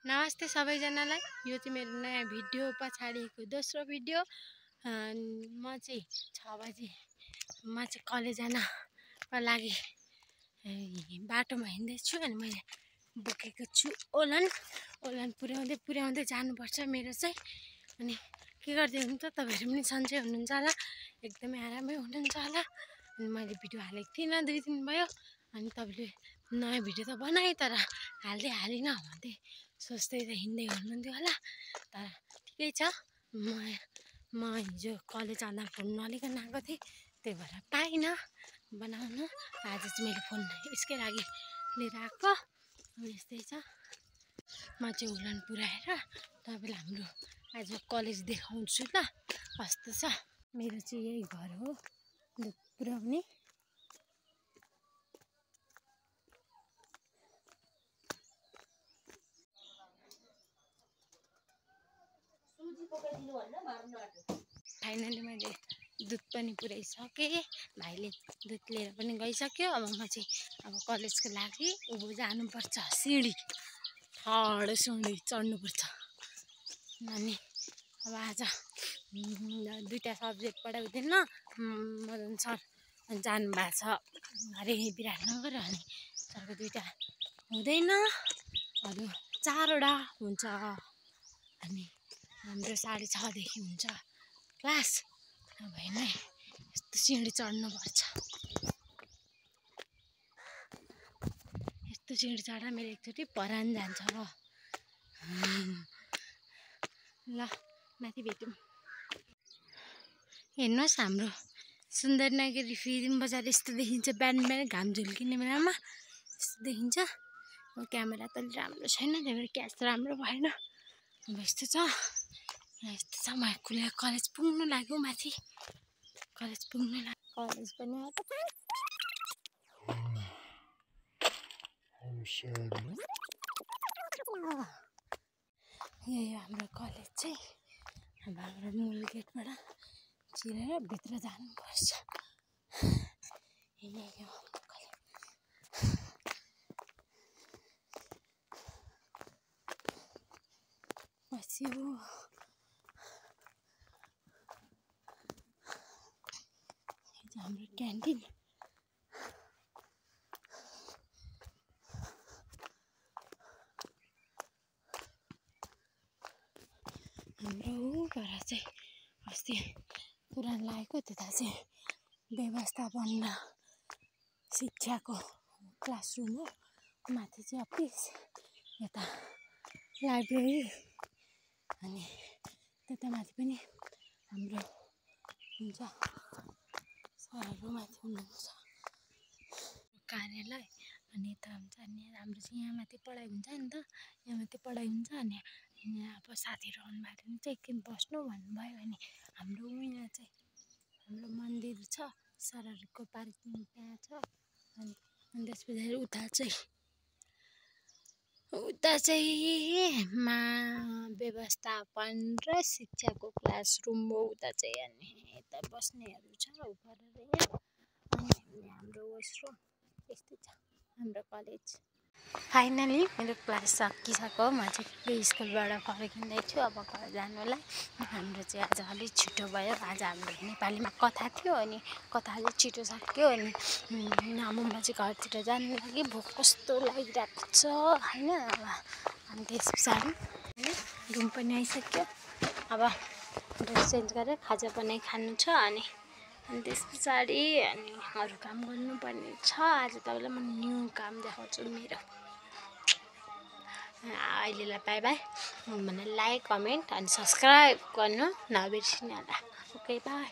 नमस्ते सबैजनालाई। यो चाहिँ मेरो नयाँ भिडियो पछाडिको दोस्रो भिडियो। म चाहिँ 6 बजे म चाहिँ कलेज जानको लागि बाटोमा हिँड्दैछु अनि मैले बोकेको छु ओलन पुर्याउँदै जानुपर्छ मेरो चाहिँ। अनि के गर्दै हुनुहुन्छ तपाईहरु पनि सन्चै हुनुहुन्छ होला, एकदमै आरामै हुनुहुन्छ होला। अनि मैले भिडियो हालेको थिइनँ 2 दिन भयो। अनि तपाईले नयाँ भिडियो त बनाए तर हालिन भन्दै सोच्दै त हिँड्दै हुनुहुन्थ्यो होला। तर ठिकै छ, म हिजो कलेज जाँदा फोन नलिकन आएको थिएँ, त्यही भएर पाइनँ बनाउन। आज चाहिँ मैले फोन यसकै लागि लिएर आएको। यस्तै छ, म चाहिँ ओलन पुऱ्याएर तपाईलाई हाम्रो आज कलेज देखाउँछु ल कस्तो छ। मेरो चाहिँ यही घर हो पुऱ्याउने। फाइनली मैले दुध पनि पुऱ्याइसकेँ, भाइले दुध लिएर पनि गइसक्यो। अब म चाहिँ कलेजको लागि उँभो जानुपर्छ, सिँढी ठाडो सिँढी चढ्नुपर्छ। अनि अब आज 2टा सब्जेक्ट पढाउँदैन मदन सर जानुभएको छ अरे विराटनगर। अनि सरको 2टा हुँदैन, अरू 4वटा हुन्छ। अनि हाम्रो 6:30 देखि हुन्छ क्लास। भए नै यस्तो सिँढी चढ्नुपर्छ। यस्तो सिँढी चढ्दा मेरो एकचोटि परान जान्छ ल माथि भेटौँ। हेर्नुहोस् हाम्रो सुन्दरनगरी फिल्म बजार यस्तो देखिन्छ। बिहान घाम झुल्किने बेलामा यस्तो देखिन्छ। क्यामेरा त राम्रो छैन, त्यही भएर क्याच राम्रो भएन। अब यस्तो छ, म कलेज पुग्नु लाग्यो। माथि कलेज पुग्नु लाग्यो। कलेज पनि यही हो हाम्रो कलेज चाहिँ। अब हाम्रो मूल गेटबाट छिरेर भित्र जानुपर्छ। यही हो कलेज। बस्यो हाम्रो क्यान्टिन। हाम्रो घर चाहिँ अस्ति पुरानो लागेको, त्यता चाहिँ व्यवस्थापन र शिक्षाको क्लासरुम हो। माथि चाहिँ अफिस, यता लाइब्रेरी, अनि त्यता माथि पनि हाम्रो हुन्छ सरहरू माथि हुनुहुन्छ कार्यालय। अनि यता हुन्छ नि हाम्रो चाहिँ यहाँ माथि पढाइ हुन्छ नि त, यहाँ माथि पढाइ हुन्छ। अनि यहाँ अब साथीहरू आउनुभएको भने चाहिँ एकछिन बस्नु भन्नुभयो। अनि हाम्रो यहाँ चाहिँ हाम्रो मन्दिर छ, सरहरूको पार्किङ त्यहाँ छ। अनि त्यस पछाडि उता चाहिँ व्यवस्थापन र शिक्षाको क्लासरुम हो उता चाहिँ। अनि यता बस्नेहरू छ उफारेर। अनि हाम्रो वासरुम यस्तै छ हाम्रो कलेज। फाइनली मेरो क्लास सकिसक्यो। म चाहिँ स्कुलबाट फर्किँदैछु अब घर जानुलाई। हाम्रो चाहिँ आज अलिक छिटो भयो। आज हाम्रो नेपालीमा कथा थियो, अनि कथा अलिक छिटो सक्यो। अनि म चाहिँ घरतिर जानु लागि भोक कस्तो लागिरहेको छ होइन। अनि त्यस पछाडि रुम पनि आइसक्यो। अब ड्रेस चेन्ज गरेर खाजा बनाइ खानु छ। अनि त्यस पछाडि अनि अरू काम गर्नुपर्ने छ। आज तपाईँलाई म न्यू काम देखाउँछु मेरो। अहिलेलाई बाई बाई। मलाई लाइक, कमेन्ट अनि सब्सक्राइब गर्नु नबिर्सिनु होला। Okay by.